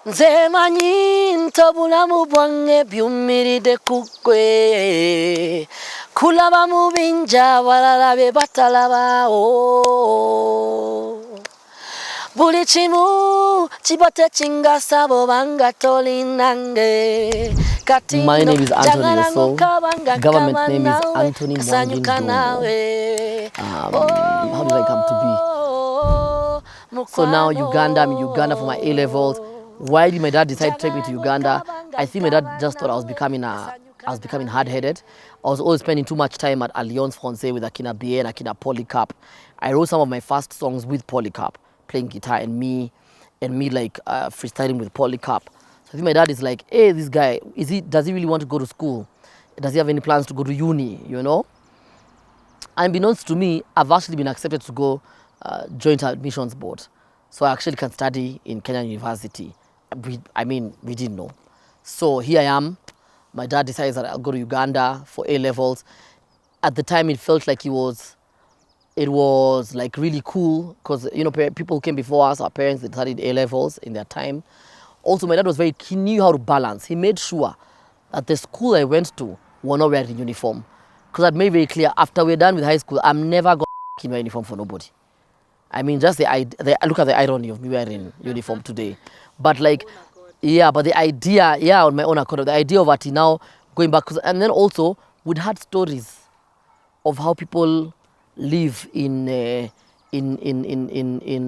Nze manyi ntobulamu bwange byumiride kukwe kulaba mu binja abalala bye batalabaawo buli kimu kiba tekingasa bw'obanga tolinange. My name is Anto Neosoul. Government name is Anto Neosoul. How did I come to be? So now Uganda, I'm in Uganda for my A-levels. Why did my dad decide to take me to Uganda? I think my dad just thought I was becoming hard-headed. I was always spending too much time at Alliance Française with Akina BA and Akina Polycarp. I wrote some of my first songs with Polycarp, playing guitar, and me like freestyling with Polycarp. So I think my dad is like, hey, this guy, does he really want to go to school? Does he have any plans to go to uni, you know? Unbeknownst to me, I've actually been accepted to go joint admissions board. So I actually can study in Kenyan University. We didn't know. So here I am. My dad decides that I'll go to Uganda for A-levels. At the time, it felt like it was like really cool because, you know, people who came before us, our parents, they studied A-levels in their time. Also, my dad he knew how to balance. He made sure that the school I went to were not wearing uniform. Because I'd made very clear, after we're done with high school, I'm never going to wear uniform for nobody. I mean, just look at the irony of me wearing uniform today. But like, yeah, but the idea, yeah, on my own account, the idea of now going back, and then also we'd had stories of how people live in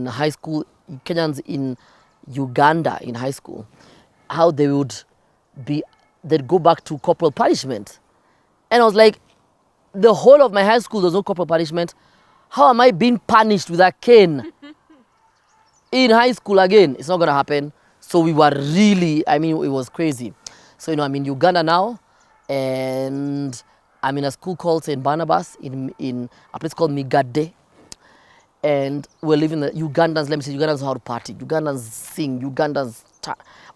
high school, Kenyans in Uganda in high school, how they'd go back to corporal punishment. And I was like, the whole of my high school, there's no corporal punishment. How am I being punished with a cane in high school again? It's not going to happen. So we were really, it was crazy. So, I'm in Uganda now, and I'm in a school called St. Barnabas in a place called Migade. And we're living the Ugandans, let me say, Ugandans know how to party. Ugandans sing,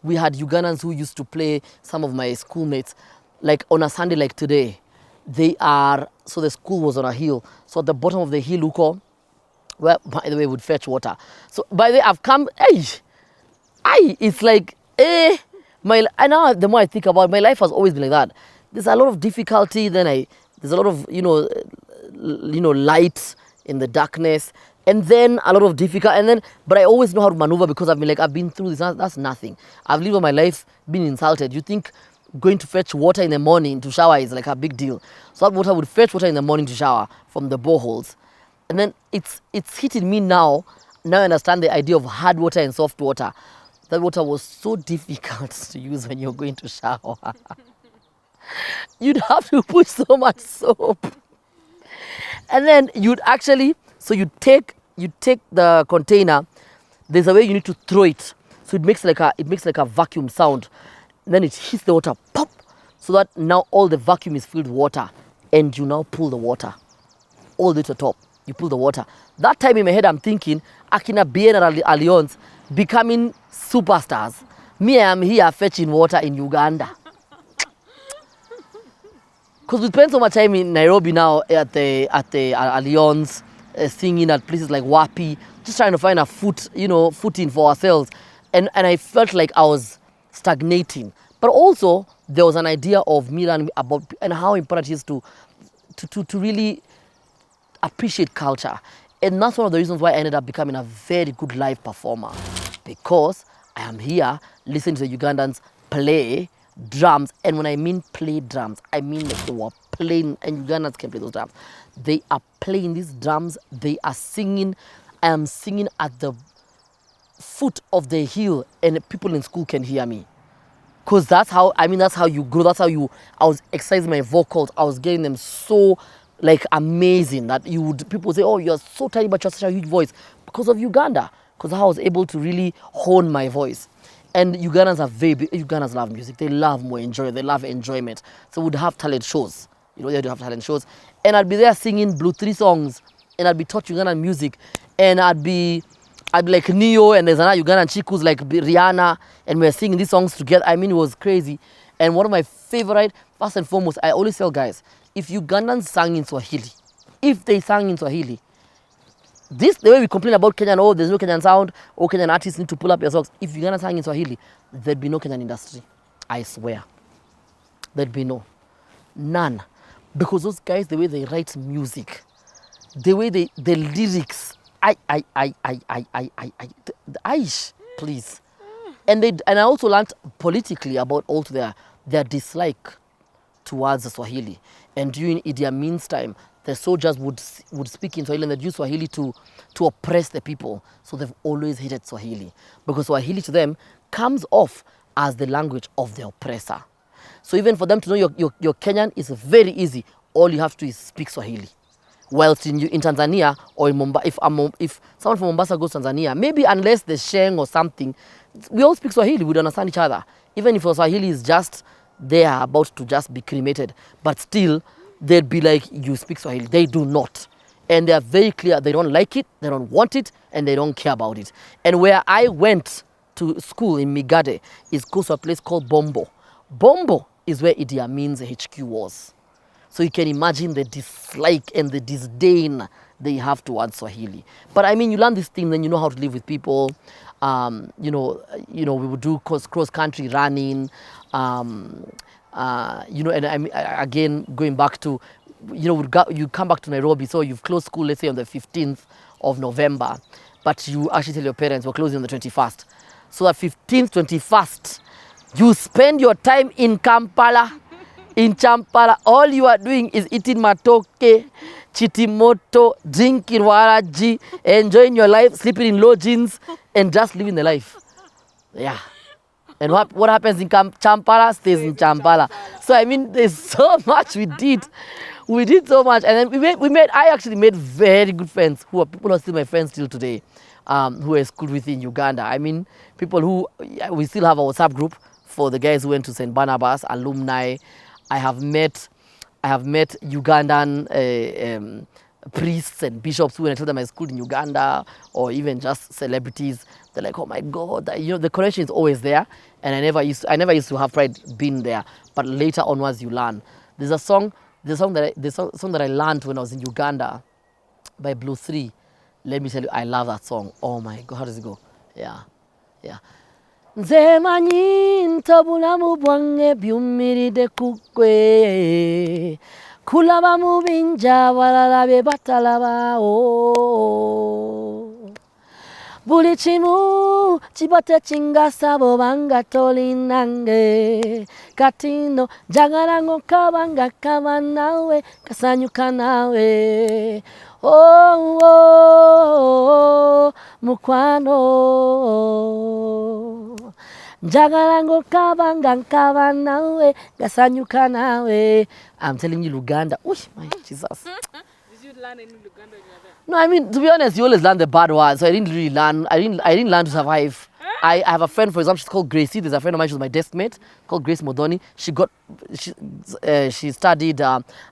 we had Ugandans who used to play, some of my schoolmates, like on a Sunday like today. So the school was on a hill. So at the bottom of the hill, where, by the way, would fetch water. So by the way, I've come, it's like, and now the more I think about it, my life has always been like that. There's a lot of difficulty, there's a lot of, light in the darkness, and then a lot of difficult, but I always know how to maneuver because I've been through this. That's nothing. I've lived all my life being insulted. You think going to fetch water in the morning to shower is like a big deal. So that water would fetch water in the morning to shower from the boreholes. And then it's hitting me now. Now I understand the idea of hard water and soft water. That water was so difficult to use when you're going to shower. You'd have to put so much soap. And then you'd take the container. There's a way you need to throw it. So it makes like a vacuum sound. Then it hits the water, pop, so that now all the vacuum is filled with water, and you now pull the water all the way to the top. You pull the water. That time in my head, I'm thinking, Akina BN and Alliance becoming superstars. Me, I am here fetching water in Uganda. Because we spend so much time in Nairobi now at the Alliance, singing at places like Wapi, just trying to find a footing for ourselves. And I felt like I was stagnating. But also, there was an idea of me learning about and how important it is to really appreciate culture. And that's one of the reasons why I ended up becoming a very good live performer. Because I am here listening to the Ugandans play drums. And when I mean play drums, I mean like they were playing, and Ugandans can play those drums. They are playing these drums, they are singing. I am singing at the foot of the hill, and people in school can hear me. Because that's how you grow, I was exercising my vocals, I was getting them so like amazing that people would say, oh, you're so tiny but you're such a huge voice, because of Uganda, because I was able to really hone my voice. And Ugandans love music, they love they love enjoyment. So we'd have talent shows, they'd have talent shows, and I'd be there singing Blue 3 songs, and I'd be taught Ugandan music, and I'd be like Neo, and there's another Ugandan chick who's like Rihanna, and we're singing these songs together. It was crazy. And one of my favorite, first and foremost, I always tell guys, if Ugandans sang in Swahili, this, the way we complain about Kenyan, oh, there's no Kenyan sound, oh, Kenyan artists need to pull up your socks. If Uganda sang in Swahili, there'd be no Kenyan industry. I swear. There'd be none. Because those guys, the way they write music, the way the lyrics, Aish, please. And I also learned politically about also their dislike towards the Swahili. And during Idi Amin's time, the soldiers would speak in Swahili, and they'd use Swahili to oppress the people. So they've always hated Swahili, because Swahili to them comes off as the language of the oppressor. So even for them to know you're Kenyan is very easy. All you have to do is speak Swahili. Whilst in Tanzania or in Mombasa, if someone from Mombasa goes to Tanzania, maybe unless the Sheng or something, we all speak Swahili, we understand each other. Even if Swahili is just there about to just be cremated, but still they'd be like, you speak Swahili. They do not. And they are very clear, they don't like it, they don't want it, and they don't care about it. And where I went to school in Migade is close to a place called Bombo. Bombo is where Idi Amin's HQ was. So you can imagine the dislike and the disdain they have towards Swahili. But I mean, you learn this thing, then you know how to live with people. We would do cross-country running. And again, going back to, you come back to Nairobi, so you've closed school, let's say on the 15th of November, but you actually tell your parents we're closing on the 21st. So that 15th, 21st, you spend your time in Kampala. In Champala, all you are doing is eating matoke, chitimoto, drinking waraji, enjoying your life, sleeping in lodgings, and just living the life. Yeah. And what happens in Champala stays in Champala. So I mean, there's so much we did. We did so much, and then I actually made very good friends who are still my friends till today, who are schooled within Uganda. I mean, people who we still have a WhatsApp group for the guys who went to St. Barnabas, alumni. I have met Ugandan priests and bishops who, when I tell them I schooled in Uganda, or even just celebrities, they're like, "Oh my God!" The connection is always there, and I never used to have pride being there. But later onwards, you learn. There's a song that I learned when I was in Uganda by Blue 3. Let me tell you, I love that song. Oh my God, how does it go? Yeah. Nze manyi ntobulamu bwange byumiride kukwe kulaba mu binja abalala bye batalabaawo buli kimu kiba tekingasa bw'obanga tolinange kati nno njagala ng'okaba nga kaba naawe kasanyuka naawe mukwano njagala ng'okaba nga nkaba naawe gasanyuka naawe. I'm telling you, Luganda. Oh my Jesus. Did you learn any Luganda when you were there? No, I mean, to be honest, you always learn the bad words, so I didn't really learn. I didn't learn to survive. I have a friend, for example, she's called Gracie. There's a friend of mine, she's my desk mate, called Grace Modoni. She studied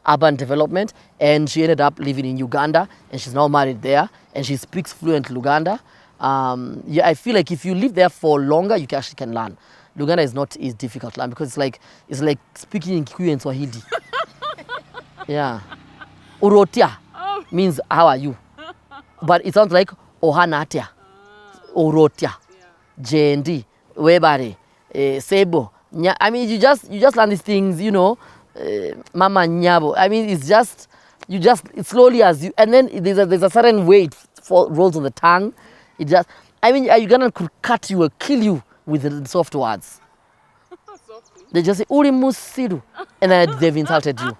urban development, and she ended up living in Uganda, and she's now married there, and she speaks fluent Luganda. I feel like if you live there for longer, you actually can learn. Luganda is not as difficult to learn, because it's like speaking in Kikuyu and Swahili. Yeah. Urotia means how are you? But it sounds like Ohanatia, Orotia, Jendi, Webare, Sebo. I mean, you just learn these things, Mama Nyabo. I mean, it's slowly as you, and then there's a certain way it rolls on the tongue. Uganda could cut you or kill you with the soft words. They just say, Uri Musiru, and then they've insulted you.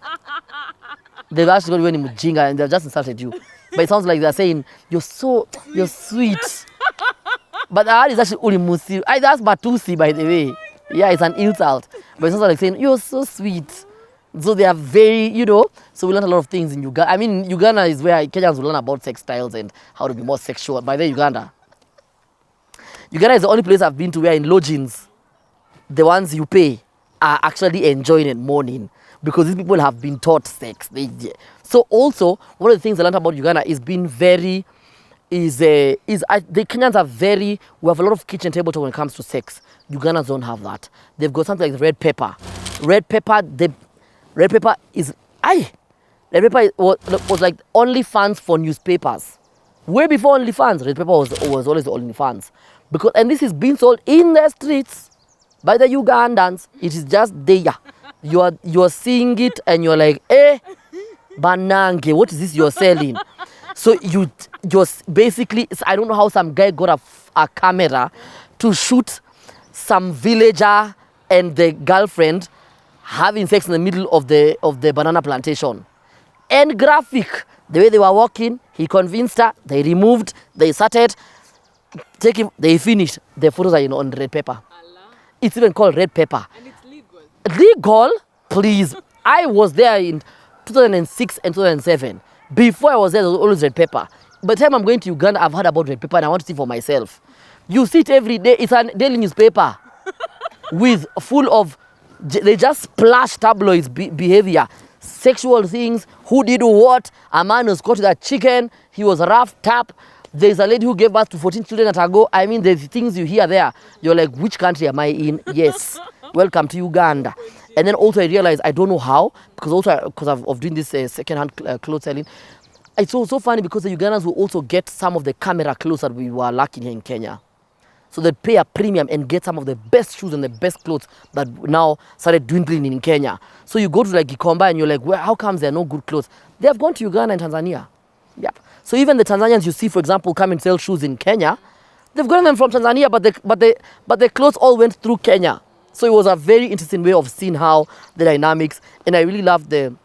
They've actually got you Mujinga, and they've just insulted you. But it sounds like they're saying, you're sweet. But the word is actually Uri Musiru. That's Batusi, by the way. Yeah, it's an insult. But it's also like saying, you're so sweet. So they are very, so we learn a lot of things in Uganda. I mean, Uganda is where Kenyans will learn about sex styles and how to be more sexual. By the way, Uganda is the only place I've been to where in lodgings, the ones you pay are actually enjoying and mourning, because these people have been taught sex. So also, one of the things I learned about Uganda is being very, the Kenyans are we have a lot of kitchen table talk when it comes to sex. Ugandans don't have that. They've got something like red pepper. Red pepper was like only fans for newspapers. Way before OnlyFans, red pepper was always the OnlyFans. Because, and this is being sold in the streets by the Ugandans. It is just there. You're seeing it and you're like, banange, what is this you're selling? So you just basically, I don't know how some guy got a camera to shoot some villager and the girlfriend having sex in the middle of the banana plantation. And graphic, the way they were walking, he convinced her, they removed, they started, they finished. The photos are on red paper. Allah. It's even called red pepper. And it's legal. Legal? Please. I was there in 2006 and 2007. Before I was there was always red pepper. By the time I'm going to Uganda, I've heard about red pepper and I want to see for myself. You see it every day. It's a daily newspaper with full of, they just splash tabloids behavior. Sexual things, who did what, a man was caught with a chicken, he was roughed up. There's a lady who gave birth to 14 children at a go. I mean, there's things you hear there. You're like, which country am I in? Yes, welcome to Uganda. And then also I realized, I don't know how, because of doing this second-hand clothes selling. It's so funny because the Ugandans will also get some of the camera clothes that we were lacking here in Kenya. So they pay a premium and get some of the best shoes and the best clothes that now started dwindling in Kenya. So you go to like Gikomba and you're like, well, how comes there are no good clothes? They have gone to Uganda and Tanzania. Yep. So even the Tanzanians you see, for example, come and sell shoes in Kenya, they've gotten them from Tanzania, but the clothes all went through Kenya. So it was a very interesting way of seeing how the dynamics, and I really love the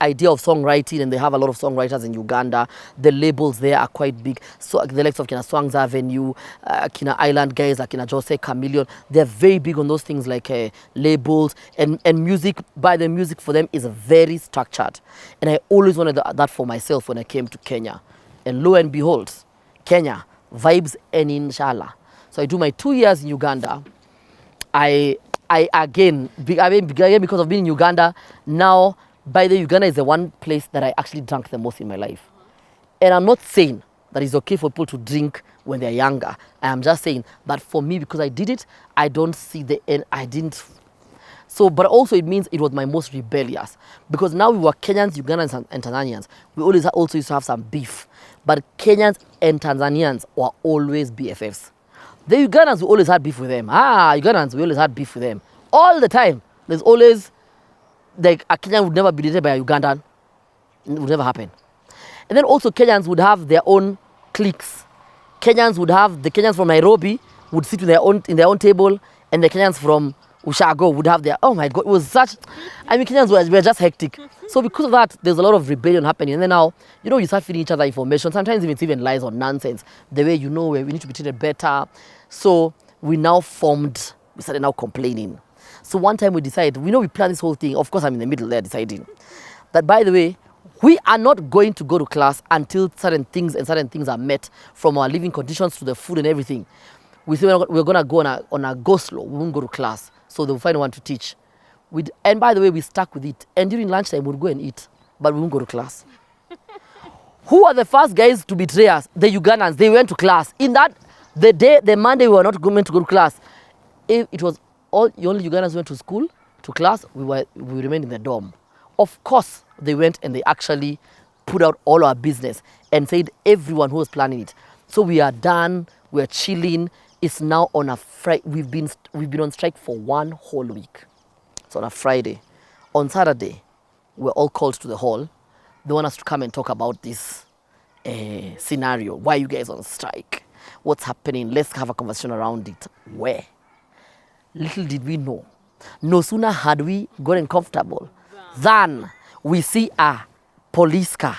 idea of songwriting, and they have a lot of songwriters in Uganda. The labels there are quite big. So the likes of Kina Swangs Avenue, Kina Island guys, like Kina Jose Chameleon, they're very big on those things like labels and music. By the music for them is very structured. And I always wanted that for myself when I came to Kenya. And lo and behold, Kenya, vibes and inshallah. So I do my 2 years in Uganda. I again, because of being in Uganda, now, by the Uganda is the one place that I actually drank the most in my life. And I'm not saying that it's okay for people to drink when they're younger. I am just saying that for me, because I did it, I don't see the end. I didn't. So, but also it means it was my most rebellious. Because now we were Kenyans, Ugandans, and Tanzanians. We always also used to have some beef. But Kenyans and Tanzanians were always BFFs. The Ugandans, we always had beef with them. Ugandans, we always had beef with them. All the time. There's always, like, a Kenyan would never be dated by a Ugandan. It would never happen. And then also Kenyans would have their own cliques. Kenyans would have, the Kenyans from Nairobi would sit in their own table, and the Kenyans from Ushago would have their, oh my God, it was such, I mean, Kenyans were just hectic. So because of that, there's a lot of rebellion happening. And then now, you start feeding each other information. Sometimes it's even lies or nonsense. The way we need to be treated better. So we started now complaining. So one time we decided, we planned this whole thing. Of course, I'm in the middle there deciding that, by the way, we are not going to go to class until certain things are met, from our living conditions to the food and everything. We said we're going to go on a go slow. We won't go to class. So they'll find one to teach. And by the way, we stuck with it. And during lunchtime, we'll go and eat. But we won't go to class. Who are the first guys to betray us? The Ugandans. They went to class. The Monday, we were not meant to go to class. It was the only Ugandans went to school, to class. We remained in the dorm. Of course, they went and they actually put out all our business and said everyone who was planning it. So we are done. We're chilling. It's now on a Friday. We've been on strike for one whole week. It's on a Friday. On Saturday, we're all called to the hall. They want us to come and talk about this scenario. Why are you guys on strike? What's happening? Let's have a conversation around it. Where? Little did we know. No sooner had we gotten comfortable than we see a police car.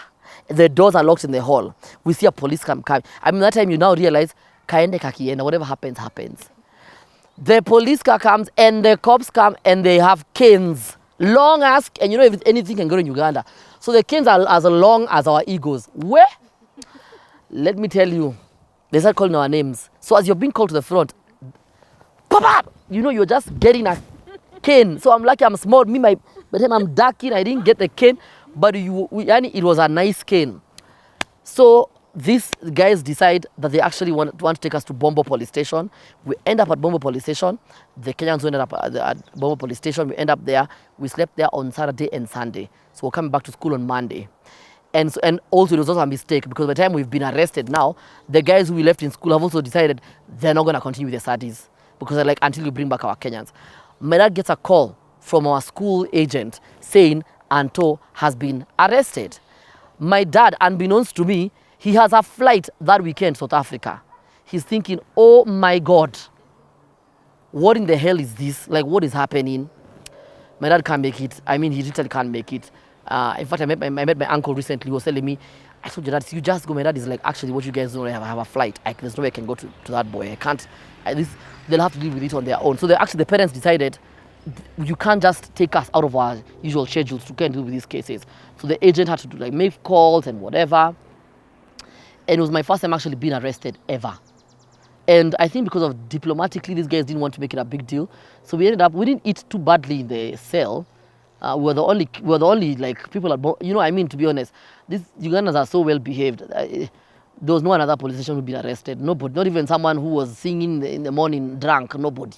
The doors are locked in the hall. We see a police car coming. I mean, that time you now realize, kaende kakienda, whatever happens, happens. The police car comes and the cops come and they have canes. Long as, and if anything can go in Uganda. So the canes are as long as our egos. Where? Let me tell you, they start calling our names. So as you're being called to the front, pop, you're just getting a cane. So I'm lucky I'm small. By the time I'm dark in, I didn't get the cane. But it was a nice cane. So these guys decide that they actually want to take us to Bombo Police Station. We end up at Bombo Police Station. The Kenyans ended up at Bombo Police Station. We end up there. We slept there on Saturday and Sunday. So we're coming back to school on Monday. And also it was also a mistake because by the time we've been arrested now, the guys who we left in school have also decided they're not going to continue with their studies because they're like, until you bring back our Kenyans. My dad gets a call from our school agent saying Anto has been arrested. My dad, unbeknownst to me, he has a flight that weekend, South Africa. He's thinking, oh my God, what in the hell is this? Like, what is happening? My dad can't make it. I mean, he literally can't make it. In fact, I met my uncle recently who was telling me, I told your dad, you just go. My dad is like, actually, what you guys don't have a flight. There's no way I can go to that boy. I can't. They'll have to deal with it on their own. So the parents decided, you can't just take us out of our usual schedules to go and deal with these cases. So the agent had to do like make calls and whatever. And it was my first time actually being arrested ever. And I think because of diplomatically, these guys didn't want to make it a big deal. So we didn't eat too badly in the cell. We're the only like people are, you know, I mean, to be honest, these Ugandans are so well behaved. There was no another politician who'd been arrested. Nobody, not even someone who was singing in the morning drunk, nobody.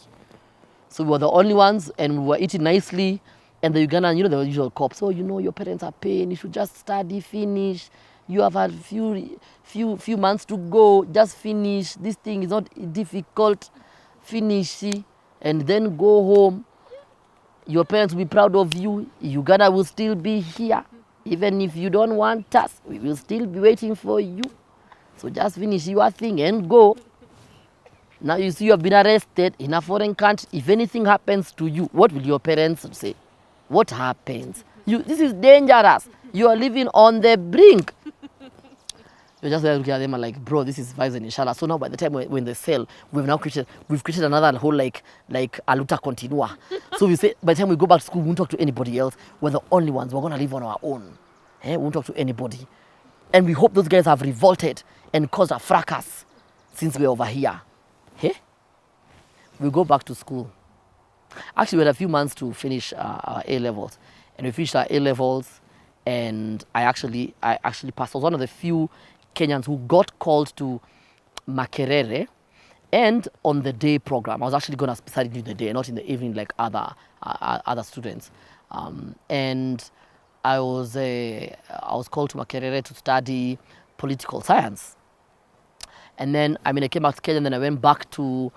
So we were the only ones, and we were eating nicely. And the Ugandan, you know, the usual cops, oh, you know, your parents are paying, you should just study, finish. You have had few months to go, just finish. This thing is not difficult. Finish, see, and then go home. Your parents will be proud of you. Uganda will still be here. Even if you don't want us, we will still be waiting for you. So just finish your thing and go. Now you see you have been arrested in a foreign country. If anything happens to you, what will your parents say? What happens? This is dangerous. You are living on the brink. You're just looking at them and like, bro, this is vibes and inshallah. So now by the time we're in the cell, we've created another whole like a luta continua. So we say by the time we go back to school, we won't talk to anybody else. We're the only ones. We're gonna live on our own. We won't talk to anybody. And we hope those guys have revolted and caused a fracas since we're over here. We go back to school. Actually, we had a few months to finish our A-levels. And we finished our A-levels, and I actually passed. I was one of the few Kenyans who got called to Makerere and on the day program. I was actually going to study during the day, not in the evening like other students. And I was called to Makerere to study political science. And then, I came back to Kenya, and then I went back to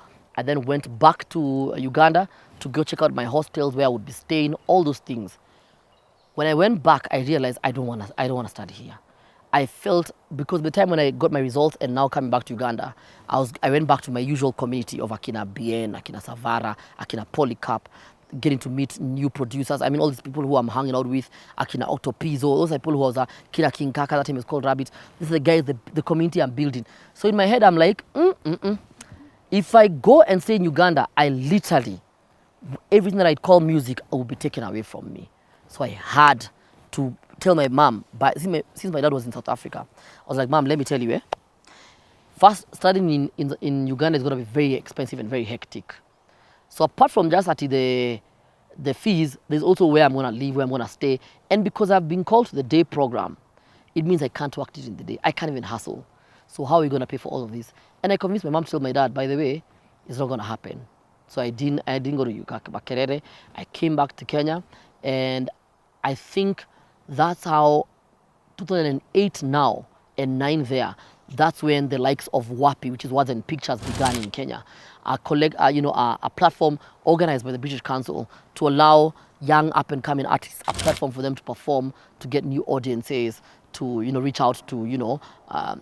Uganda to go check out my hostels where I would be staying, all those things. When I went back, I realized I don't want to study here. I felt, because by the time when I got my results and now coming back to Uganda, I went back to my usual community of Akina Bien, Akina Savara, Akina Polycarp, getting to meet new producers. All these people who I'm hanging out with, Akina Octopizo, those are people who was Kina King Kaka, that time is called Rabbit. These are the guys, the community I'm building. So in my head, I'm like, if I go and stay in Uganda, I literally, everything that I call music will be taken away from me. So I had to tell my mom, but since my dad was in South Africa, I was like, Mom, let me tell you, first, studying in Uganda is going to be very expensive and very hectic. So apart from just the fees, there's also where I'm going to live, where I'm going to stay. And because I've been called to the day program, it means I can't work during the day. I can't even hustle. So how are we going to pay for all of this? And I convinced my mom to tell my dad, by the way, it's not going to happen. So I didn't go to Makerere. I came back to Kenya, and I think that's how 2008 now and 9 there, that's when the likes of WAPI, which is Words and Pictures, began in Kenya. A platform organized by the British Council to allow young up-and-coming artists a platform for them to perform, to get new audiences, to reach out to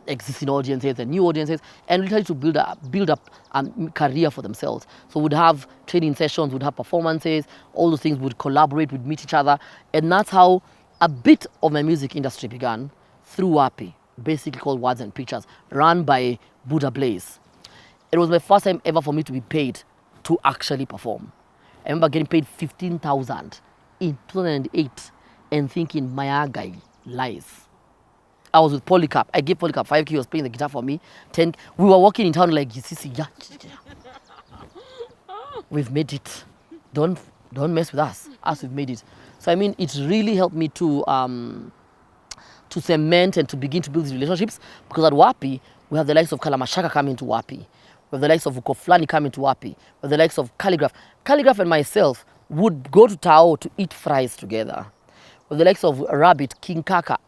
existing audiences and new audiences, and literally to build up a career for themselves. So we'd have training sessions, we'd have performances, all those things, would collaborate, would meet each other, and that's how a bit of my music industry began, through WAPI, basically called Words and Pictures, run by Buddha Blaze. It was my first time ever for me to be paid to actually perform. I remember getting paid 15,000 in 2008 and thinking, my guy lies. I was with Polycarp. I gave Polycarp 5K. He was playing the guitar for me. 10. We were walking in town like, we've made it. Don't mess with us. We've made it. So it really helped me to cement and to begin to build these relationships, because at WAPI we have the likes of Kalamashaka coming to WAPI. We have the likes of Ukoflani coming to WAPI. We have the likes of Calligraph. Calligraph and myself would go to Tao to eat fries together. We have the likes of Rabbit, King Kaka,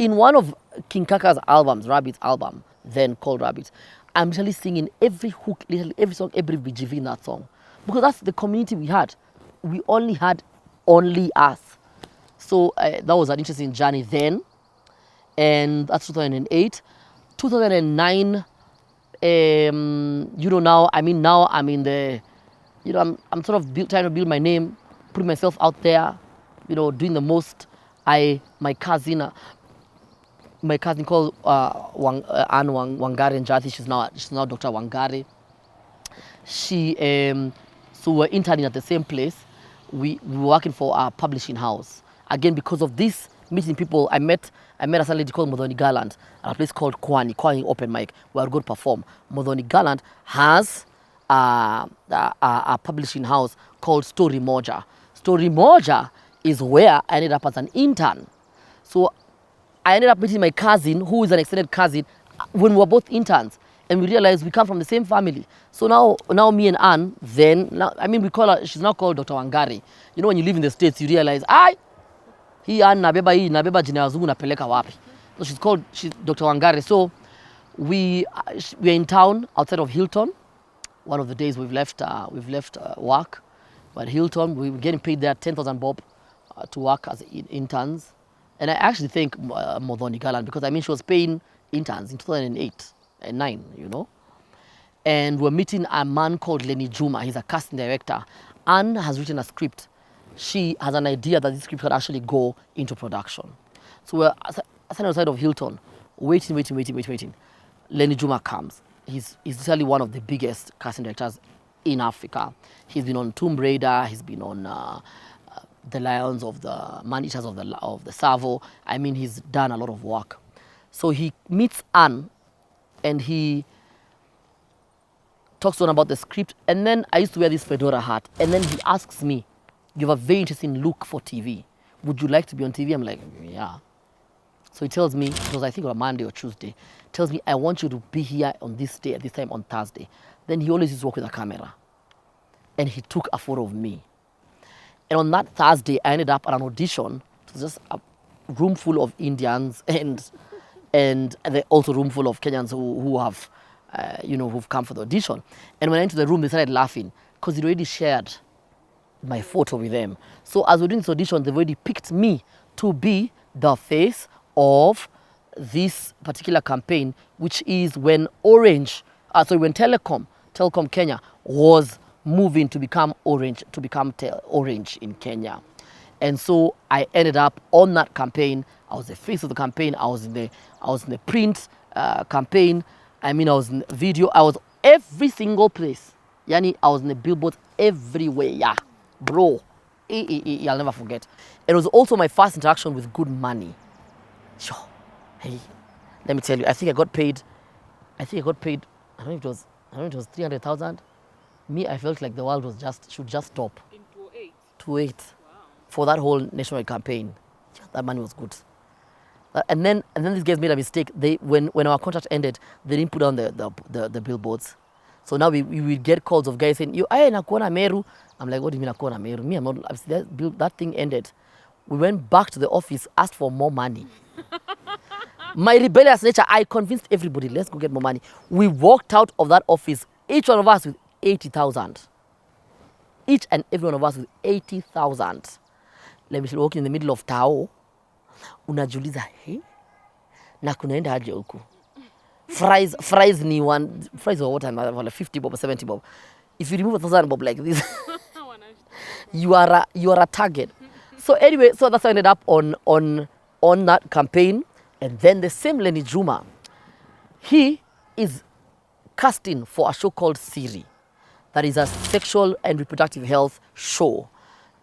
in one of King Kaka's albums, Rabbit's album, then called Rabbit, I'm literally singing every hook, literally every song, every BGV in that song. Because that's the community we had. We only had only us. So that was an interesting journey then. And that's 2008. 2009, now I'm in the, I'm sort of trying to build my name, putting myself out there, doing the most. My cousin called Anne Wangari Njati, she's now Dr. Wangari. So we're interning at the same place. We were working for a publishing house. Again, because of this meeting people, I met a lady called Modoni Gallant at a place called Kwani Open Mic, where I would go to perform. Modoni Gallant has a publishing house called Story Moja. Story Moja is where I ended up as an intern. So I ended up meeting my cousin, who is an extended cousin, when we were both interns. And we realized we come from the same family. So now me and Anne, we call her, she's now called Dr. Wangari. When you live in the States, you realize, hii Anne nabeba jina ya wazungu napeleka wapi. So she's Dr. Wangari. So we're in town outside of Hilton. One of the days we've left work. But Hilton, we were getting paid there 10,000 bob to work as interns. And I actually thank Modoni Gallant because she was paying interns in 2008 and 2009, And we're meeting a man called Lenny Juma. He's a casting director. Anne has written a script. She has an idea that this script could actually go into production. So we're standing outside of Hilton, waiting. Lenny Juma comes. He's literally one of the biggest casting directors in Africa. He's been on Tomb Raider. He's been on The Lions of the Man-Eaters of the Savo. He's done a lot of work. So he meets Anne, and he talks to her about the script. And then I used to wear this fedora hat. And then he asks me, "You have a very interesting look for TV. Would you like to be on TV?" I'm like, "Yeah." So he tells me, it was I think on a Monday or Tuesday, tells me, "I want you to be here on this day at this time on Thursday." Then he always used to work with a camera. And he took a photo of me. And on that Thursday, I ended up at an audition. It was just a room full of Indians and also a room full of Kenyans who have, who've come for the audition. And when I entered the room, they started laughing because they'd already shared my photo with them. So as we're doing this audition, they've already picked me to be the face of this particular campaign, which is when when Telecom Kenya was moving to become Orange, Orange in Kenya. And so I ended up on that campaign. I was the face of the campaign. I was in the print campaign. I was in the video. I was every single place. I was in the billboards everywhere. Yeah, bro. I'll never forget. It was also my first interaction with good money. Sure. Hey, let me tell you. I think I got paid. I don't know if it was 300,000. Me, I felt like the world should just stop. In 2008? 2008. Wow. For that whole nationwide campaign. That money was good. And then these guys made a mistake. When our contract ended, they didn't put on the billboards. So now we would get calls of guys saying, nakuona Meru. I'm like, what do you mean nakuona Meru? Me, I'm not. That thing ended. We went back to the office, asked for more money. My rebellious nature, I convinced everybody, let's go get more money. We walked out of that office, each one of us with 80,000. Each and every one of us with 80,000. Let me walk in the middle of Tao. Unajiuliza, hey, na kunaenda aje huku? Fries were what time? Like 50 bob or 70 bob. If you remove 1,000 bob like this, you are a target. So anyway, so that's how I ended up on that campaign. And then the same Lenny Juma, he is casting for a show called Siri. That is a sexual and reproductive health show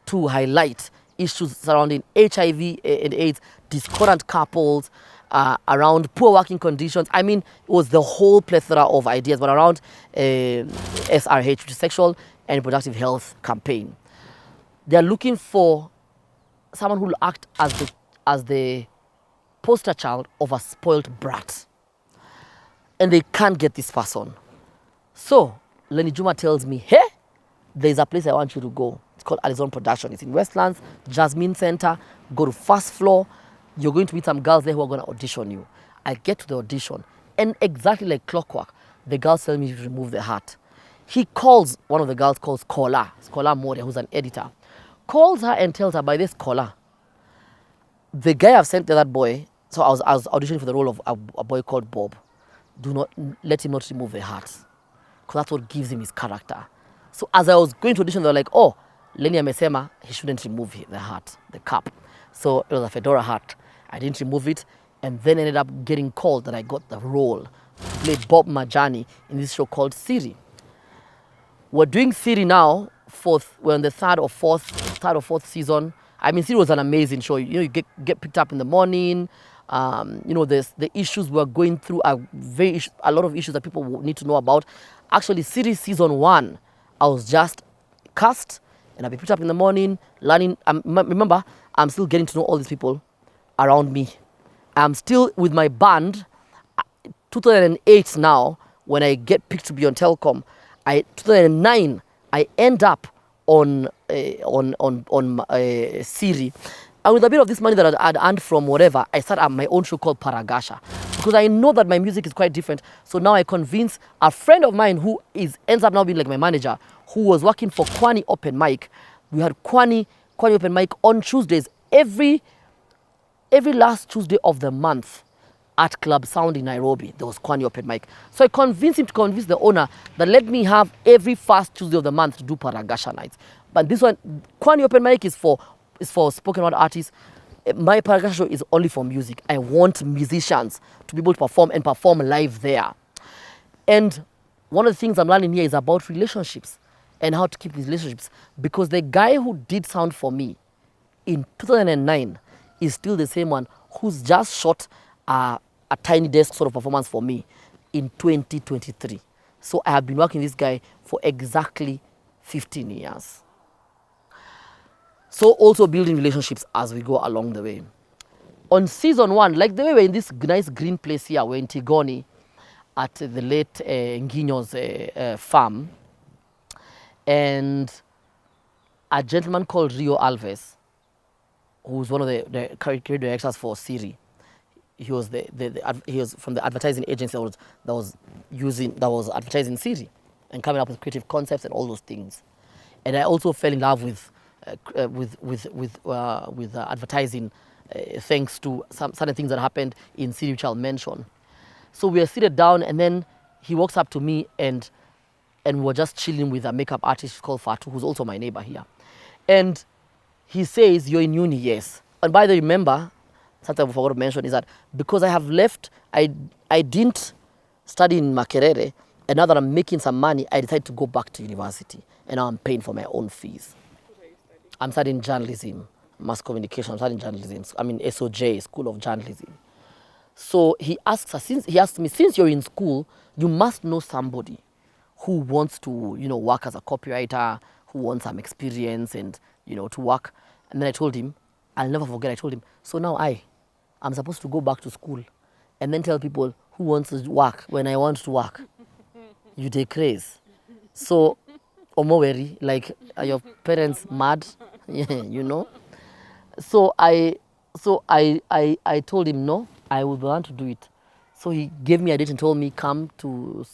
to highlight issues surrounding HIV and AIDS, discordant couples, around poor working conditions. It was the whole plethora of ideas, but around SRH, which is Sexual and Reproductive Health Campaign. They're looking for someone who will act as the poster child of a spoiled brat. And they can't get this person. So Lenny Juma tells me, hey, there's a place I want you to go. It's called Alizon Production. It's in Westlands, Jasmine Center. Go to first floor. you're going to meet some girls there who are going to audition you. I get to the audition, and exactly like clockwork, the girls tell me to remove the hat. He calls, one of the girls calls Scholar Moria, who's an editor, calls her and tells her, by this Scholar, the guy I've sent to that boy, so I was auditioning for the role of a boy called Bob. Do not, let him not remove the hat, because that's what gives him his character. So as I was going to audition, they were like, oh, Lenny amesema, he shouldn't remove the hat, the cap. So it was a fedora hat. I didn't remove it, and then ended up getting called that I got the role to play Bob Majani in this show called Siri. We're doing Siri now, we're in the third or fourth season. I mean, Siri was an amazing show. You know, you get picked up in the morning. You know, the issues we're going through are a lot of issues that people need to know about. Actually, Siri season 1, I was just cast, and I'll be picked up in the morning, learning. Remember, I'm still getting to know all these people around me. I'm still with my band. 2008 now, when I get picked to be on Telcom, 2009, I end up on Siri. And with a bit of this money that I'd earned from whatever, I started my own show called Paragasha. Because I know that my music is quite different. So now I convince a friend of mine who ends up now being like my manager, who was working for Kwani Open Mic. We had Kwani Open Mic on Tuesdays, every last Tuesday of the month at Club Sound in Nairobi. There was Kwani Open Mic. So I convinced him to convince the owner that let me have every first Tuesday of the month to do Paragasha nights. But this one, Kwani Open Mic is for spoken word artists. My Paragasha show is only for music. I want musicians to be able to perform live there. And one of the things I'm learning here is about relationships and how to keep these relationships. Because the guy who did sound for me in 2009 is still the same one who's just shot a tiny desk sort of performance for me in 2023. So I have been working with this guy for exactly 15 years. So also building relationships as we go along the way. On season 1, like the way we're in this nice green place here, we're in Tigoni at the late Nginyo's farm. And a gentleman called Rio Alves, who's one of the career directors for Siri. He was he was from the advertising agency that was advertising Siri and coming up with creative concepts and all those things. And I also fell in love with advertising thanks to some certain things that happened in Siri, which I'll mention. So we are seated down, and then he walks up to me, and we're just chilling with a makeup artist called Fatu, who's also my neighbor here. And he says, "You're in uni?" "Yes." And by the way, remember, something I forgot to mention is that because I have left, I didn't study in Makerere, and now that I'm making some money, I decided to go back to university, and now I'm paying for my own fees. I'm studying journalism, mass communication. I'm studying journalism. I mean, SOJ, School of Journalism. So he asked me, since you're in school, you must know somebody who wants to, you know, work as a copywriter, who wants some experience and, you know, to work. And then I told him, I'll never forget, I told him, so now I'm supposed to go back to school and then tell people who wants to work when I want to work. You take craze. So, Omoweri, like, are your parents mad? Yeah, you know? So I told him, no, I would want to do it. So he gave me a date and told me, come to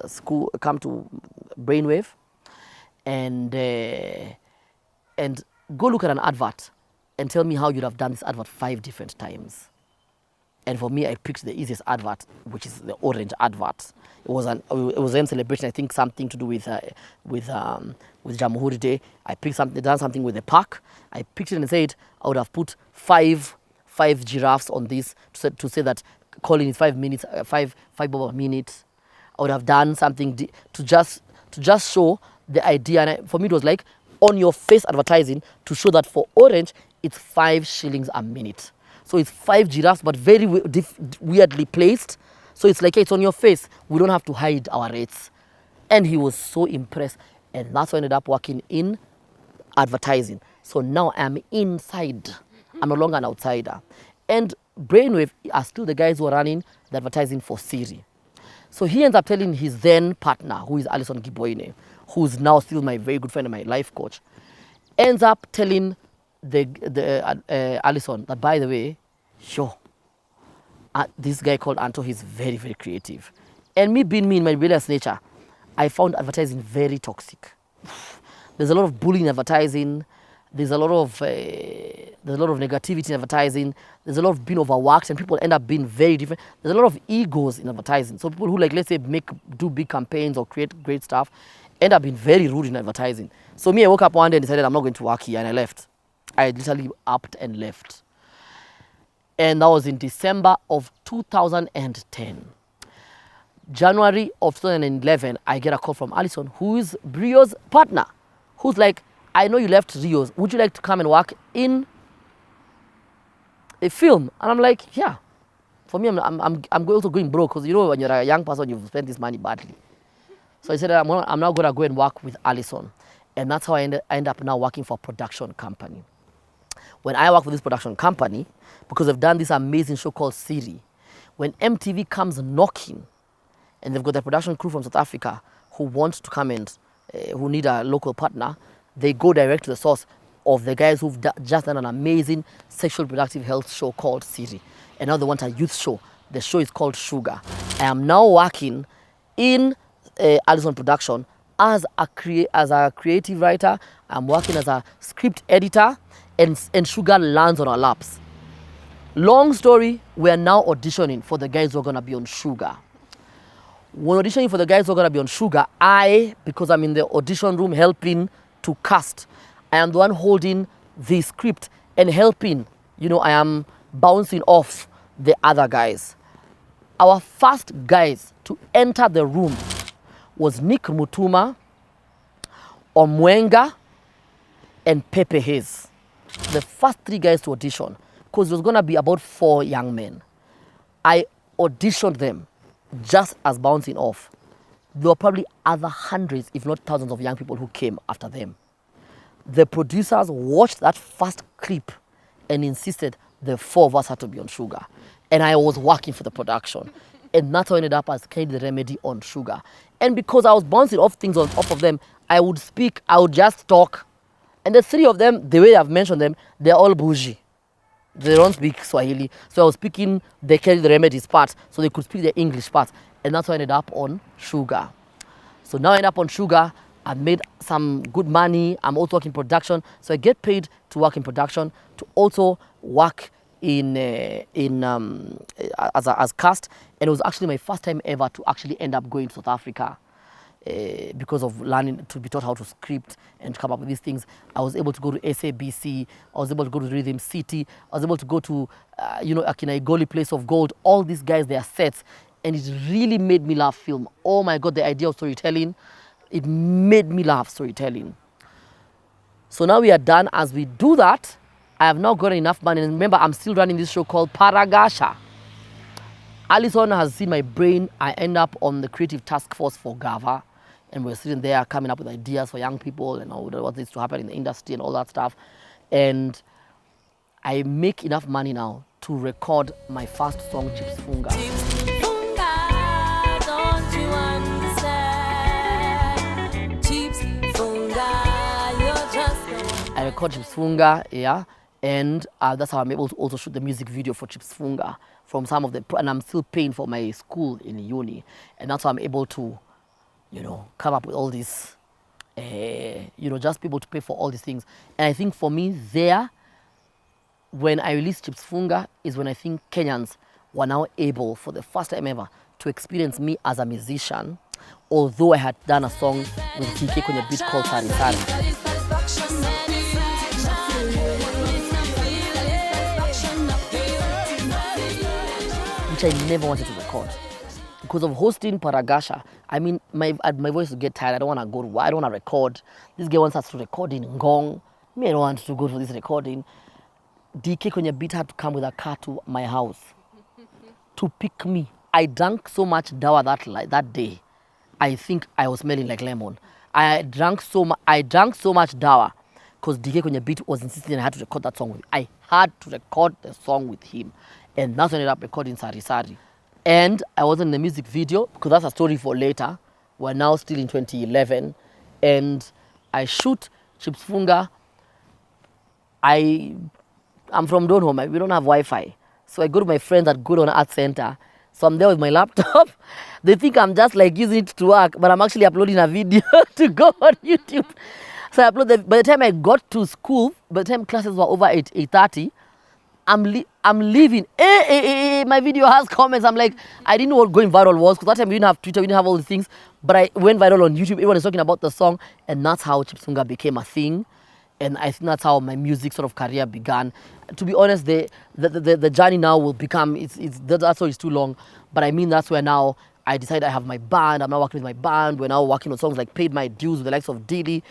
school, come to Brainwave and go look at an advert and tell me how you'd have done this advert 5 different times. And for me, I picked the easiest advert, which is the orange advert. It was them celebrating, I think, something to do with Jamhuri Day. I picked done something with the park. I picked it and said I would have put five giraffes on this to say that calling is 5 minutes, five bob a minute. I would have done something to just show the idea. And for me, it was like on your face advertising to show that for orange, it's 5 shillings a minute. So it's 5 giraffes, but very weirdly placed. So it's like, hey, it's on your face. We don't have to hide our rates. And he was so impressed. And that's why I ended up working in advertising. So now I'm inside. I'm no longer an outsider. And Brainwave are still the guys who are running the advertising for Siri. So he ends up telling his then partner, who is Alison Giboine, who's now still my very good friend and my life coach, ends up telling Alison that, by the way, yo, this guy called Anto, he's very, very creative. And me being me in my rebellious nature, I found advertising very toxic. There's a lot of bullying in advertising. There's a lot of negativity in advertising. There's a lot of being overworked, and people end up being very different. There's a lot of egos in advertising. So people who, like, let's say, do big campaigns or create great stuff, end up being very rude in advertising. So me, I woke up one day and decided I'm not going to work here, and I left. I literally upped and left. And that was in December of 2010. January of 2011, I get a call from Alison, who is Brio's partner, who's like, I know you left Rio's. Would you like to come and work in a film? And I'm like, yeah. For me, I'm also going broke, because you know when you're a young person, you've spent this money badly. So I said, I'm now going to go and work with Alison. And that's how I end up now working for a production company. When I work for this production company, because I've done this amazing show called Siri, when MTV comes knocking, and they've got their production crew from South Africa who want to come and who need a local partner, they go direct to the source of the guys who've just done an amazing sexual reproductive health show called Siri. And now they want a youth show. The show is called Sugar. I am now working in Alison Production as a creative writer. I'm working as a script editor, and Sugar lands on our laps. Long story, we are now auditioning for the guys who are going to be on Sugar. When auditioning for the guys who are going to be on Sugar, because I'm in the audition room helping to cast, I am the one holding the script and helping. You know, I am bouncing off the other guys. Our first guys to enter the room was Nick Mutuma, Omwenga, and Pepe Hayes. The first 3 guys to audition, because it was going to be about 4 young men. I auditioned them just as bouncing off. There were probably other hundreds, if not thousands, of young people who came after them. The producers watched that first clip and insisted the 4 of us had to be on Sugar. And I was working for the production. And that's how I ended up as Kennedy the Remedy on Sugar. And because I was bouncing off things off of them, I would speak, I would just talk. And the 3 of them, the way I've mentioned them, they're all bougie. They don't speak Swahili. So I was speaking the Kennedy the Remedy's part, so they could speak the English part. And that's how I ended up on Sugar. So now I end up on Sugar. I've made some good money. I'm also working in production. So I get paid to work in production, to also work as cast. And it was actually my first time ever to actually end up going to South Africa. Because of learning to be taught how to script and to come up with these things. I was able to go to SABC, I was able to go to Rhythm City, I was able to go to, Akina Igoli Place of Gold, all these guys, their sets, and it really made me love film. Oh my God, the idea of storytelling, it made me love storytelling. So now we are done. As we do that, I have now gotten enough money, and remember, I'm still running this show called Paragasha. Alison has seen my brain. I end up on the creative task force for GAVA. And we're sitting there coming up with ideas for young people and what needs to happen in the industry and all that stuff. And I make enough money now to record my first song, Chips Funga. Don't you understand? Chips Funga, you're just the one. I record Chips Funga, yeah. And that's how I'm able to also shoot the music video for Chips Funga from some of the, and I'm still paying for my school in uni. And that's how I'm able to, come up with all this, just be able to pay for all these things. And I think for me there, when I released Chips Funga, is when I think Kenyans were now able, for the first time ever, to experience me as a musician, although I had done a song with TK on a beat called Sari Sari. Which I never wanted to record. Because of hosting Paragasha, I mean, my voice would get tired. I don't want to go. I don't want to record. This guy wants us to record in Ngong. Me, I don't want to go for this recording. DK Kwenye Beat had to come with a car to my house to pick me. I drank so much dawa that day. I think I was smelling like lemon. I drank so much dawa because DK Kwenye Beat was insisting I had to record that song with him. I had to record the song with him. And that's when I ended up recording Sari Sari. And I wasn't in the music video because that's a story for later. We're now still in 2011. And I shoot Chips Funga. I'm from Donholm. We don't have Wi-Fi. So I go to my friends at Good on Art Center. So I'm there with my laptop. They think I'm just like using it to work, but I'm actually uploading a video to go on YouTube. So I upload by the time I got to school, by the time classes were over at 8:30, I'm leaving. My video has comments. I'm like, I didn't know what going viral was, because that time we didn't have Twitter, we didn't have all these things. But I went viral on YouTube. Everyone is talking about the song, and that's how Chipsunga became a thing. And I think that's how my music sort of career began. To be honest, the journey now will become, that's why it's too long. But I mean, that's where now I decided I have my band. I'm now working with my band. We're now working on songs like Paid My Dues with the likes of Dili,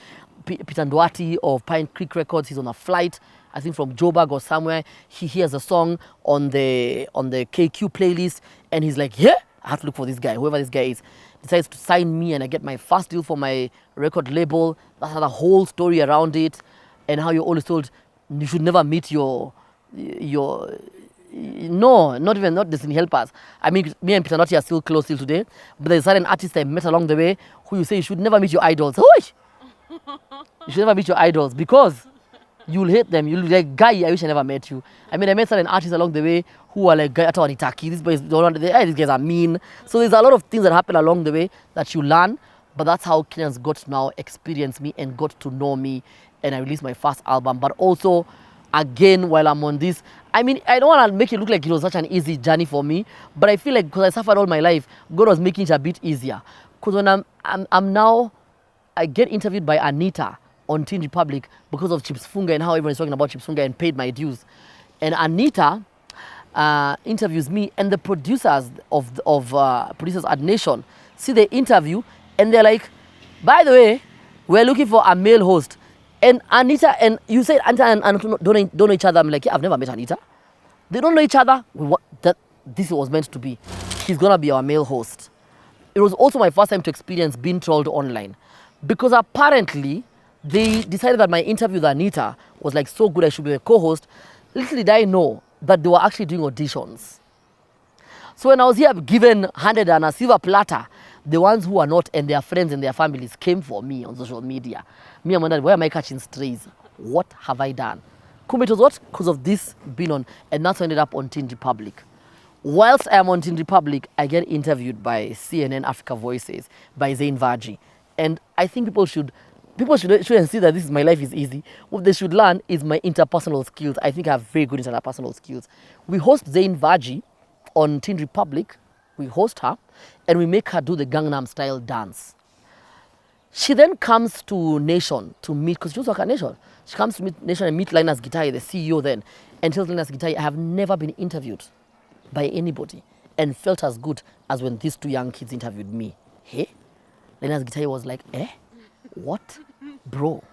Peter Nduati of Pine Creek Records. He's on a flight, I think from Joburg or somewhere. He hears a song on the KQ playlist, and he's like, yeah, I have to look for this guy, whoever this guy is. Decides to sign me, and I get my first deal for my record label. That's the whole story around it, and how you're always told you should never meet your no, not Destiny Helpers. I mean, me and Peter Nduati are still close till today, but there's certain artists I met along the way who you say you should never meet your idols. You should never meet your idols, because you'll hate them. You'll be like, guy, I wish I never met you. I mean, I met certain artists along the way who are like, these boys don't want, these guys are mean. So there's a lot of things that happen along the way that you learn, but that's how Kenyans got to now experience me and got to know me, and I released my first album. But also, again, while I'm on this, I mean, I don't want to make it look like it was such an easy journey for me, but I feel like because I suffered all my life, God was making it a bit easier. Because when I'm now, I get interviewed by Anita on Teen Republic because of Chips Funga and how everyone is talking about Chips Funga and Paid My Dues. And Anita interviews me, and the producers of producers at Nation see the interview, and they're like, by the way, we're looking for a male host. And Anita, and you said Anita and Anto don't know each other. I'm like, yeah, I've never met Anita. They don't know each other. This was meant to be. She's going to be our male host. It was also my first time to experience being trolled online, because apparently they decided that my interview with Anita was like so good I should be a co-host. Little did I know that they were actually doing auditions. So when I was here given handed on a silver platter, the ones who are not, and their friends and their families, came for me on social media. Me, I'm wondering, where am I catching strays? What have I done? Kumbe, it was what? Because of this being on, and that's ended up on Teen Republic. Whilst I am on Teen Republic, I get interviewed by CNN Africa Voices, by Zain Vaji. And I think people shouldn't see that my life is easy. What they should learn is my interpersonal skills. I think I have very good interpersonal skills. We host Zain Vaji on Teen Republic. We host her, and we make her do the Gangnam Style dance. She then comes to Nation to meet, because she was working at Nation. She comes to meet Nation and meet Linus Gitai, the CEO then, and tells Linus Gitai, I have never been interviewed by anybody and felt as good as when these two young kids interviewed me. Hey? Linus Gitai was like, what? Bro,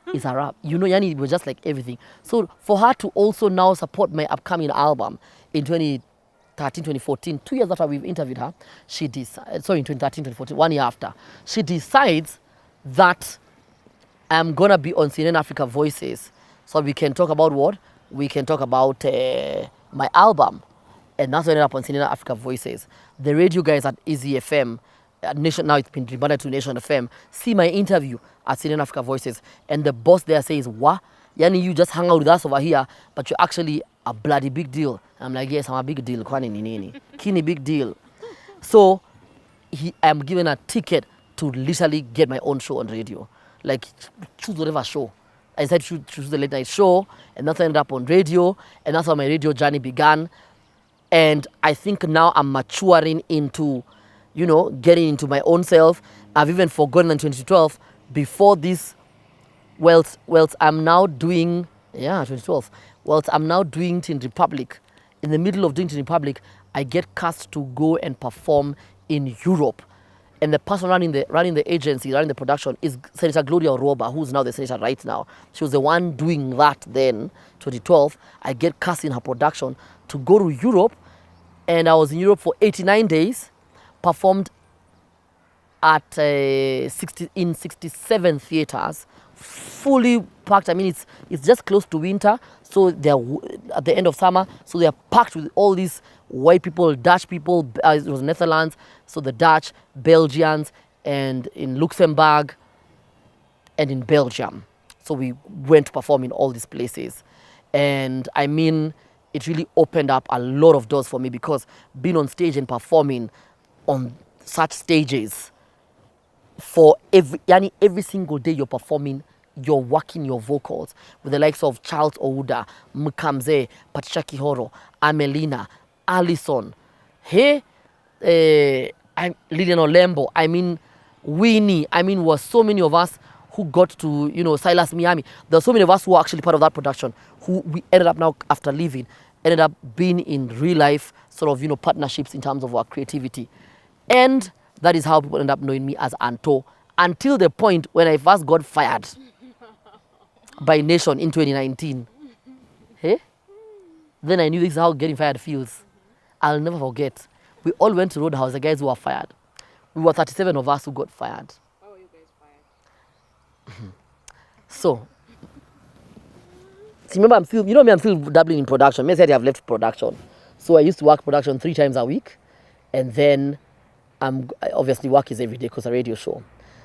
it's a rap. You know, Yani was just like everything. So for her to also now support my upcoming album in 2014, 2 years after we've interviewed her, in 2013, 2014, 1 year after, she decides that I'm going to be on CNN Africa Voices. So we can talk about what? We can talk about my album. And that's ended up on CNN Africa Voices. The radio guys at Easy FM, Nation, now it's been rebranded to Nation FM, see my interview at CNN Africa Voices. And the boss there says, what? Yani, you just hang out with us over here, but you're actually a bloody big deal. I'm like, yes, I'm a big deal. Kwani ni nini? Kini big deal. So I'm given a ticket to literally get my own show on radio. Like, choose whatever show. I decided to choose the late night show, and that's ended up on radio, and that's how my radio journey began. And I think now I'm maturing into, getting into my own self. I've even forgotten in 2012, before this, whilst I'm now doing, 2012, whilst I'm now doing Teen Republic. In the middle of doing Teen Republic, I get cast to go and perform in Europe. And the person running the agency, running the production, is Senator Gloria Oroba, who's now the senator right now. She was the one doing that then, 2012. I get cast in her production to go to Europe, and I was in Europe for 89 days, performed at 67 theaters, fully packed. I mean, it's just close to winter, so they're at the end of summer, so they're packed with all these white people, Dutch people. It was Netherlands, so the Dutch, Belgians, and in Luxembourg, and in Belgium. So we went to perform in all these places, and I mean, it really opened up a lot of doors for me, because being on stage and performing on such stages for every single day you're performing, you're working your vocals with the likes of Charles Ouda, Mkamze, Patricia Kihoro, Amelina, Alison, hey, I'm Lilian Olembo, I mean, Winnie, I mean, was so many of us who got to, Silas Miami. There were so many of us who were actually part of that production, who we ended up now, after leaving, ended up being in real life sort of, partnerships in terms of our creativity. And that is how people end up knowing me as Anto, until the point when I first got fired by Nation in 2019. Hey? Then I knew this is how getting fired feels. I'll never forget. We all went to Roadhouse, the guys who were fired. We were 37 of us who got fired. Why were you guys fired? So, see, remember, I'm still dabbling in production. Maybe said I've left production. So I used to work production 3 times a week. And then obviously work is every day because a radio show.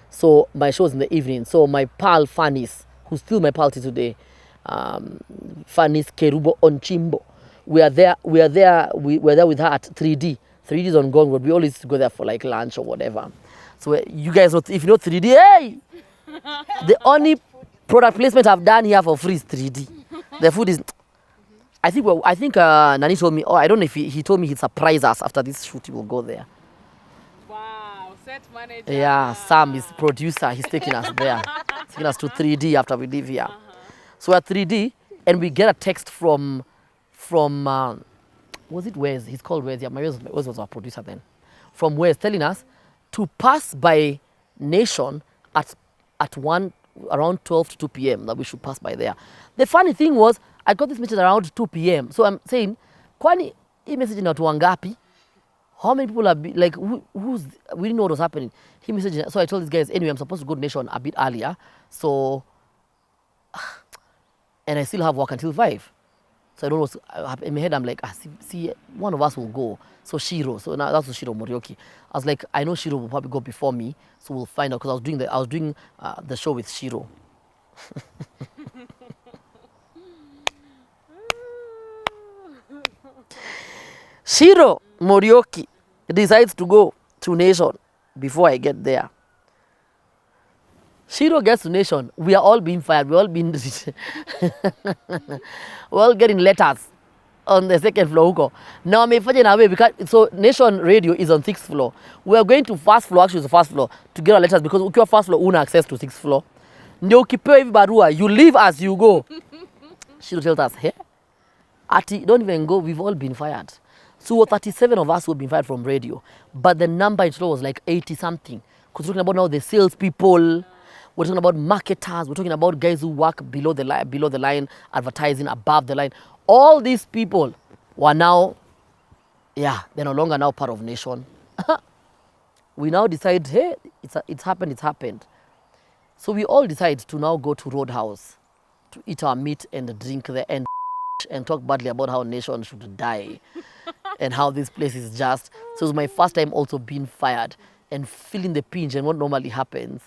So my show's in the evening. So my pal Fanis, who's still my pal till today, Fanis Kerubo Onchimbo, we were there with her at 3D. 3D is on Gong Road. We always used to go there for like lunch or whatever. So you guys, if you know 3D, hey! The only product placement I've done here for free is 3D. The food is... I think Nani told me, I don't know if he told me he'd surprise us after this shoot, he will go there. Wow, set manager. Yeah, Sam is producer. He's taking us there. He's taking us to 3D after we leave here. So we're at 3D, and we get a text from was it Wes? He's called Wes. Yeah, Wes was our producer then. From Wes, telling us to pass by Nation at around 12 to 2 p.m. that we should pass by there. The funny thing was, I got this message around 2 p.m. So I'm saying, kwani hii message ni watu wangapi? How many people are like, we didn't know what was happening. He messaged, so I told these guys, anyway, I'm supposed to go to Nation a bit earlier. So, and I still have work until 5. So I don't know what's in my head. I'm like, see, one of us will go. So Shiro, so now that's Shiro Morioki. I was like, I know Shiro will probably go before me, so we'll find out, because I was doing the show with Shiro. Shiro Morioki decides to go to Nation before I get there. Shiro gets to Nation. We are all being fired. We're all getting letters on the 2nd floor huko. Now I'm in away because so Nation Radio is on 6th floor. We are going to 1st floor, actually the 1st floor, to get our letters, because ukiwa 1st floor una access to 6th floor. Ndio ukipewa hivi barua, you leave as you go. Shiro tells us, hey, Ati, don't even go, we've all been fired. So 37 of us who have been fired from radio, but the number in total was like 80 something. Because we're talking about now the sales people, we're talking about marketers, we're talking about guys who work below the line, advertising, above the line. All these people were now, they're no longer now part of Nation. We now decide, hey, it's happened. So we all decide to now go to Roadhouse to eat our meat and drink there and talk badly about how Nation should die and how this place is just. So it was my first time also being fired and feeling the pinch and what normally happens.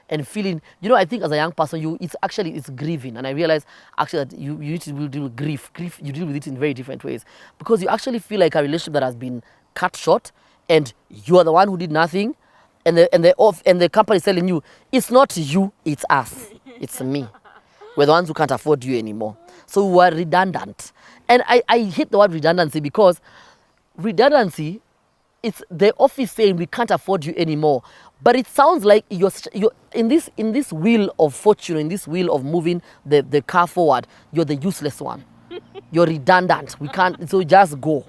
And feeling, I think as a young person, it's grieving. And I realized actually that you need to deal with grief. Grief, you deal with it in very different ways. Because you actually feel like a relationship that has been cut short and you are the one who did nothing. And the company is telling you, it's not you, it's us. It's me. We're the ones who can't afford you anymore. So we were redundant. And I hate the word redundancy, because redundancy, it's the office saying we can't afford you anymore. But it sounds like you're in this wheel of fortune, in this wheel of moving the car forward, you're the useless one. You're redundant. We can't, so just go.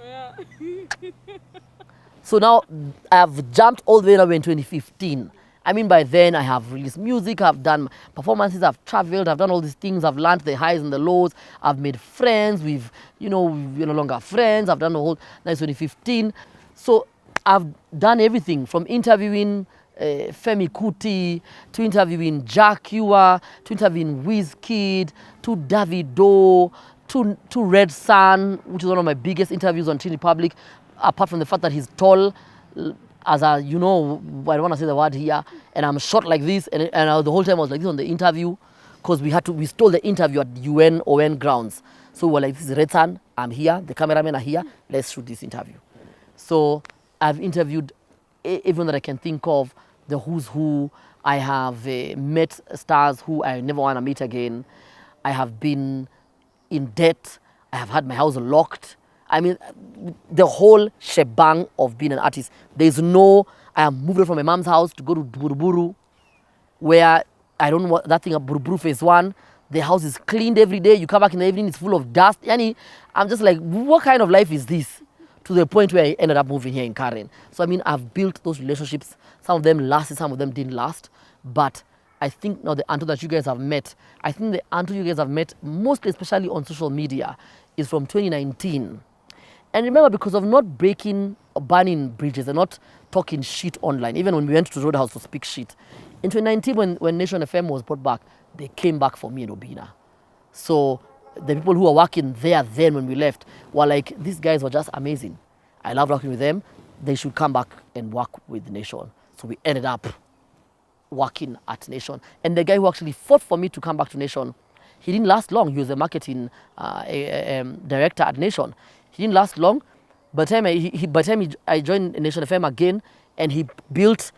So now I've jumped all the way away in 2015. I mean, by then I have released music, I've done performances, I've traveled, I've done all these things, I've learned the highs and the lows, I've made friends, we're no longer friends, I've done the whole, now it's 2015. So I've done everything from interviewing Femi Kuti, to interviewing Jaguar, to interviewing Wizkid, to Davido, to Red Sun, which is one of my biggest interviews on Teen Republic, apart from the fact that he's tall, as a, I don't want to say the word here, and I'm short like this, and the whole time I was like this on the interview, because we stole the interview at UN grounds. So we're like, this is Retan, I'm here, the cameramen are here, let's shoot this interview. So I've interviewed everyone that I can think of, the who's who. I have met stars who I never want to meet again. I have been in debt. I have had my house locked. I mean, the whole shebang of being an artist. There's no, I have moved from my mom's house to go to Buruburu, where I don't know what that thing of Buruburu phase 1. The house is cleaned every day. You come back in the evening, it's full of dust. Yani, I'm just like, what kind of life is this? To the point where I ended up moving here in Karen. So I mean, I've built those relationships. Some of them lasted, some of them didn't last. But I think now the Anto that you guys have met, I think the Anto you guys have met, mostly especially on social media, is from 2019. And remember, because of not breaking or burning bridges and not talking shit online, even when we went to Roadhouse to speak shit, in 2019 when Nation FM was brought back, they came back for me and Obina. So the people who were working there then when we left were like, these guys were just amazing. I love working with them. They should come back and work with Nation. So we ended up working at Nation. And the guy who actually fought for me to come back to Nation, he didn't last long. He was a marketing director at Nation. He didn't last long. By the time I joined Nation FM again and he built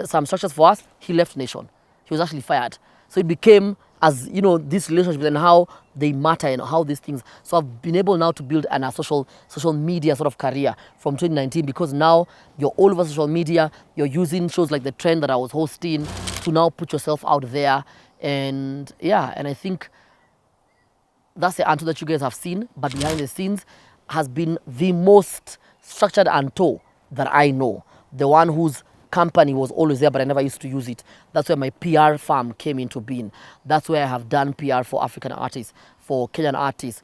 some structures for us, he left Nation. He was actually fired. So it became, as you know, this relationship and how they matter and how these things. So I've been able now to build a social media sort of career from 2019, because now you're all over social media. You're using shows like The Trend that I was hosting to now put yourself out there. And yeah, and I think that's the Anto that you guys have seen, but behind the scenes has been the most structured Anto that I know. The one whose company was always there, but I never used to use it. That's where my PR firm came into being. That's where I have done PR for African artists, for Kenyan artists.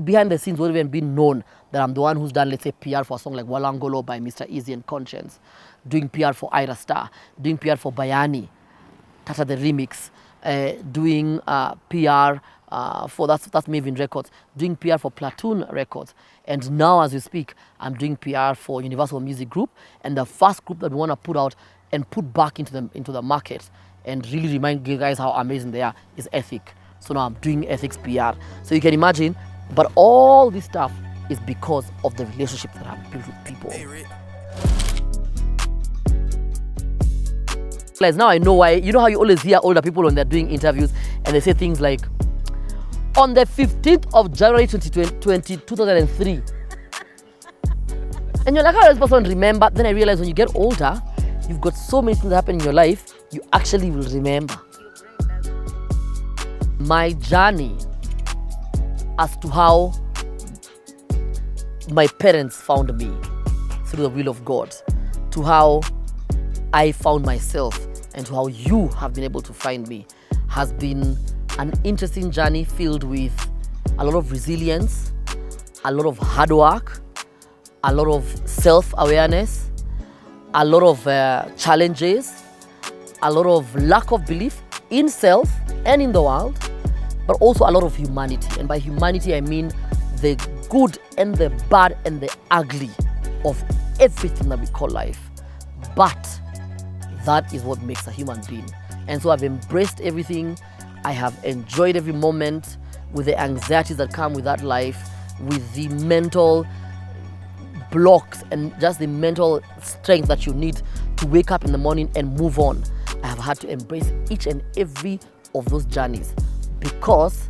Behind the scenes, wouldn't even been known that I'm the one who's done, let's say, PR for a song like Walangolo by Mr. Easy and Conscience, doing PR for Ira Star, doing PR for Bayani, Tata the Remix, doing PR for that's Maven Records, doing PR for Platoon Records. And now as we speak, I'm doing PR for Universal Music Group, and the first group that we want to put out and put back into the market and really remind you guys how amazing they are is Ethic. So now I'm doing Ethics PR. So you can imagine, but all this stuff is because of the relationships that I've built with people. Now I know why. You know how you always hear older people when they're doing interviews and they say things like, on the 15th of January 2003. And you're like, how does this person remember? Then I realized when you get older, you've got so many things that happen in your life, you actually will remember. My journey as to how my parents found me through the will of God, to how I found myself, and to how you have been able to find me, has been an interesting journey filled with a lot of resilience, a lot of hard work, a lot of self-awareness, a lot of challenges, a lot of lack of belief in self and in the world, but also a lot of humanity. And by humanity, I mean the good and the bad and the ugly of everything that we call life. But that is what makes a human being. And so I've embraced everything. I have enjoyed every moment, with the anxieties that come with that life, with the mental blocks and just the mental strength that you need to wake up in the morning and move on. I have had to embrace each and every of those journeys, because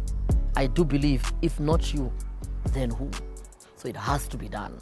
I do believe if not you, then who? So it has to be done.